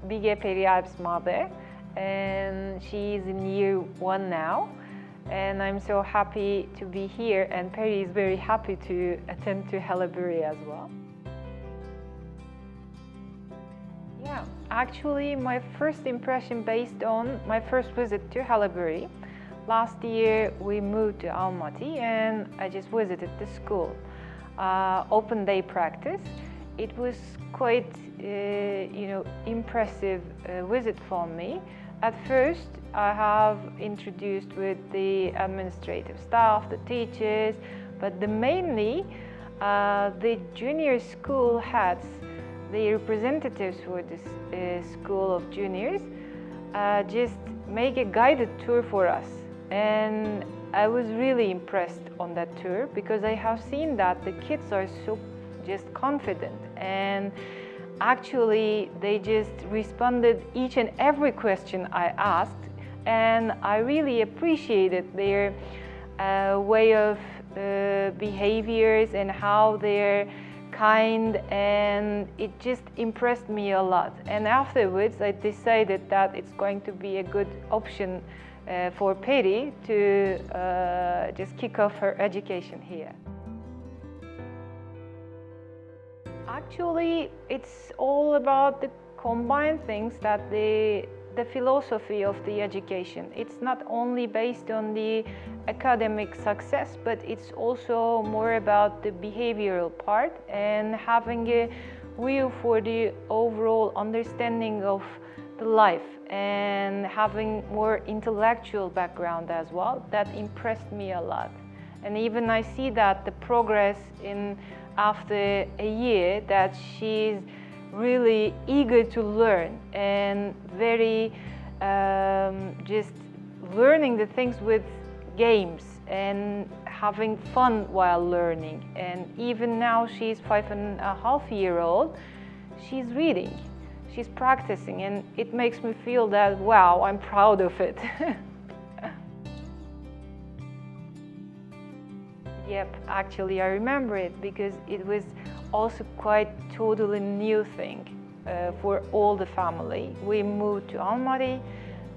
Bige Perialp's mother, and she's in year 1 now. And I'm so happy to be here, and Peri is very happy to attend to Haileybury as well. Yeah, actually my first impression based on my first visit to Haileybury. Last year we moved to Almaty and I just visited the school. Open day practice. It was quite impressive visit for me. At first I have introduced with the administrative staff, the teachers, but mainly the junior school heads, the representatives for this school of juniors, just make a guided tour for us. And I was really impressed on that tour because I have seen that the kids are so just confident, and actually they just responded each and every question I asked, and I really appreciated their way of behaviors and how they're kind, and it just impressed me a lot. And afterwards I decided that it's going to be a good option for Peri to just kick off her education here. Actually, it's all about the combined things, that the philosophy of the education. It's not only based on the academic success, but it's also more about the behavioral part and having a view for the overall understanding of the life and having more intellectual background as well. That impressed me a lot. And even I see that the progress after a year, that she's really eager to learn and very just learning the things with games and having fun while learning. And even now she's 5.5-year-old, she's reading, she's practicing, and it makes me feel that, wow, I'm proud of it. Yep, actually I remember it because it was also quite totally new thing for all the family. We moved to Almaty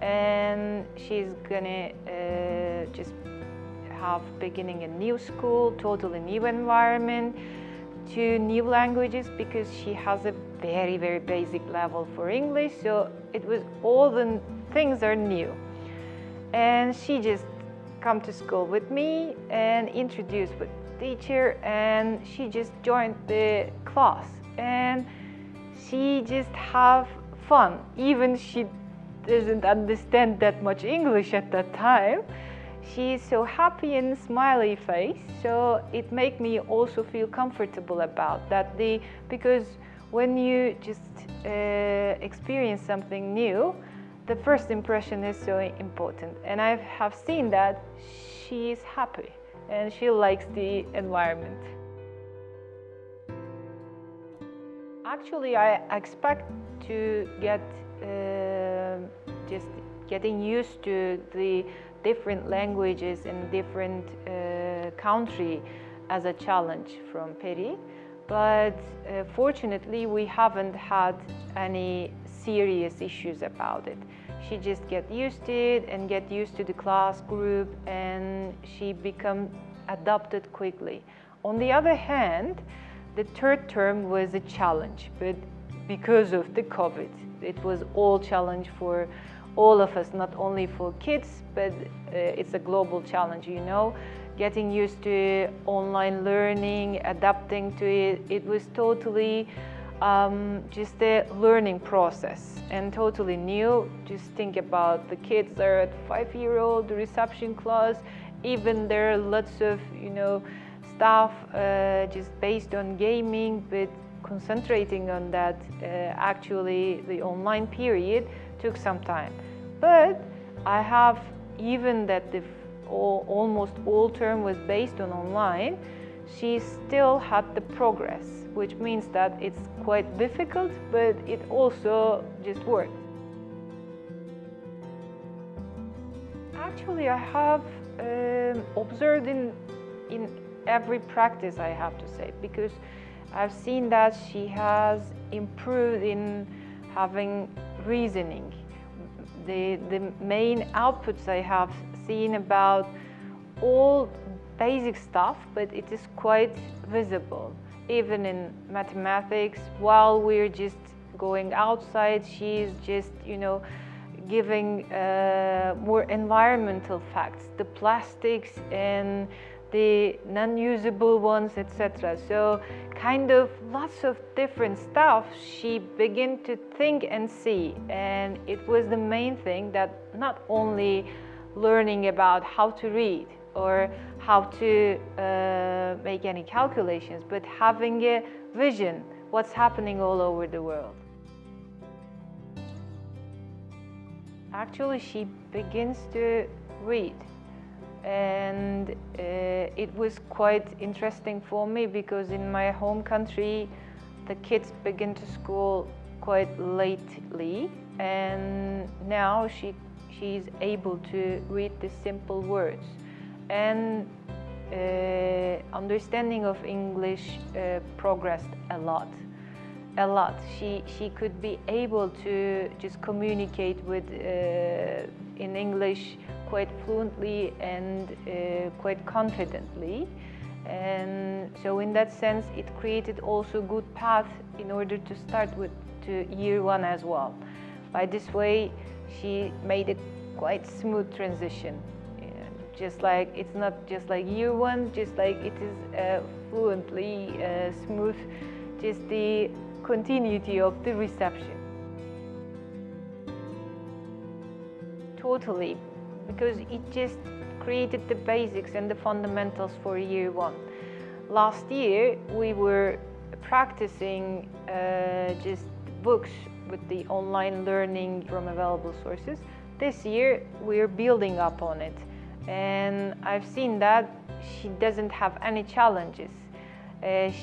and she's gonna just have beginning a new school, totally new environment, 2 new languages because she has a very, very basic level for English, so it was all the things are new. And she just come to school with me and introduced with teacher, and she just joined the class and she just have fun. Even she doesn't understand that much English at that time. She's so happy and smiley face, so it make me also feel comfortable about that. Because when you just experience something new, the first impression is so important, and I have seen that she is happy and she likes the environment. Actually, I expect to get just getting used to the different languages in different country as a challenge from Peri, but fortunately we haven't had any serious issues about it. She just get used to it and get used to the class group, and she become adapted quickly. On the other hand, the 3rd term was a challenge, but because of the COVID, it was all challenge for all of us, not only for kids, but it's a global challenge, you know. Getting used to online learning, adapting to it, it was totally just a learning process and totally new. Just think about the kids are at 5-year-old, the reception class, even there are lots of, stuff just based on gaming, but concentrating on that, actually the online period took some time. But I have, even that almost all term was based on online, she still had the progress, which means that it's quite difficult, but it also just worked. Actually, I have observed in every practice, I have to say, because I've seen that she has improved in having reasoning. The main outputs I have seen about all basic stuff, but it is quite visible. Even in mathematics, while we're just going outside, she's just, giving more environmental facts, the plastics and the non-usable ones, etc. So kind of lots of different stuff she began to think and see, and it was the main thing, that not only learning about how to read or how to make any calculations, but having a vision what's happening all over the world. Actually, she begins to read, and it was quite interesting for me, because in my home country the kids begin to school quite lately, and now she's able to read the simple words, and understanding of English progressed a lot. She could be able to just communicate with in English quite fluently and quite confidently, and so in that sense it created also good path in order to start with to year 1 as well. By this way she made a quite smooth transition, just like it's not just like year 1, just like it is fluently smooth, just the continuity of the reception. Totally, because it just created the basics and the fundamentals for year 1. Last year we were practicing just books with the online learning from available sources. This year we're building up on it, and I've seen that she doesn't have any challenges.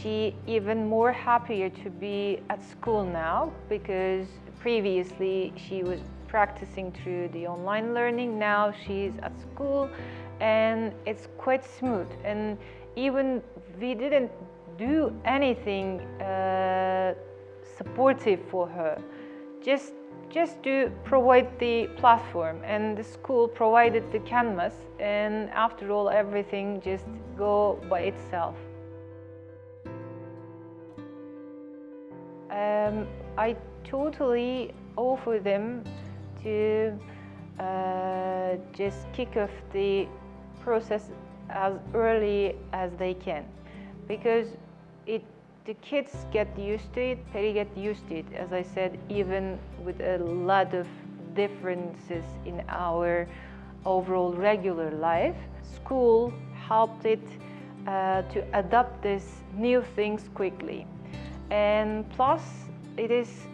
She even more happier to be at school now, because previously she was practicing through the online learning. Now she's at school and it's quite smooth, and even we didn't do anything supportive for her, just to provide the platform, and the school provided the canvas, and after all everything just go by itself. I totally offer them to just kick off the process as early as they can, because the kids get used to it, they get used to it, as I said, even with a lot of differences in our overall regular life. School helped it to adapt these new things quickly. And plus, it is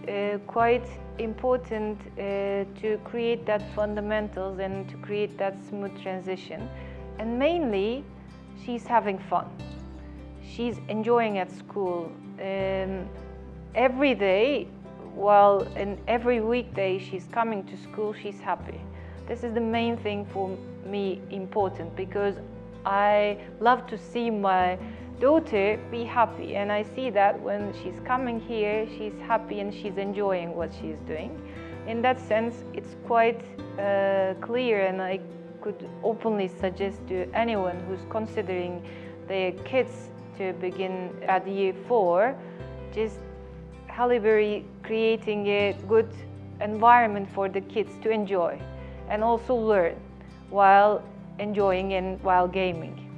quite important to create that fundamentals and to create that smooth transition. And mainly, she's having fun. She's enjoying at school. Every day, and every weekday she's coming to school, she's happy. This is the main thing for me important, because I love to see my daughter be happy, and I see that when she's coming here, she's happy and she's enjoying what she's doing. In that sense, it's quite clear, and I could openly suggest to anyone who's considering their kids to begin at year 4, just Haileybury creating a good environment for the kids to enjoy and also learn while enjoying and while gaming.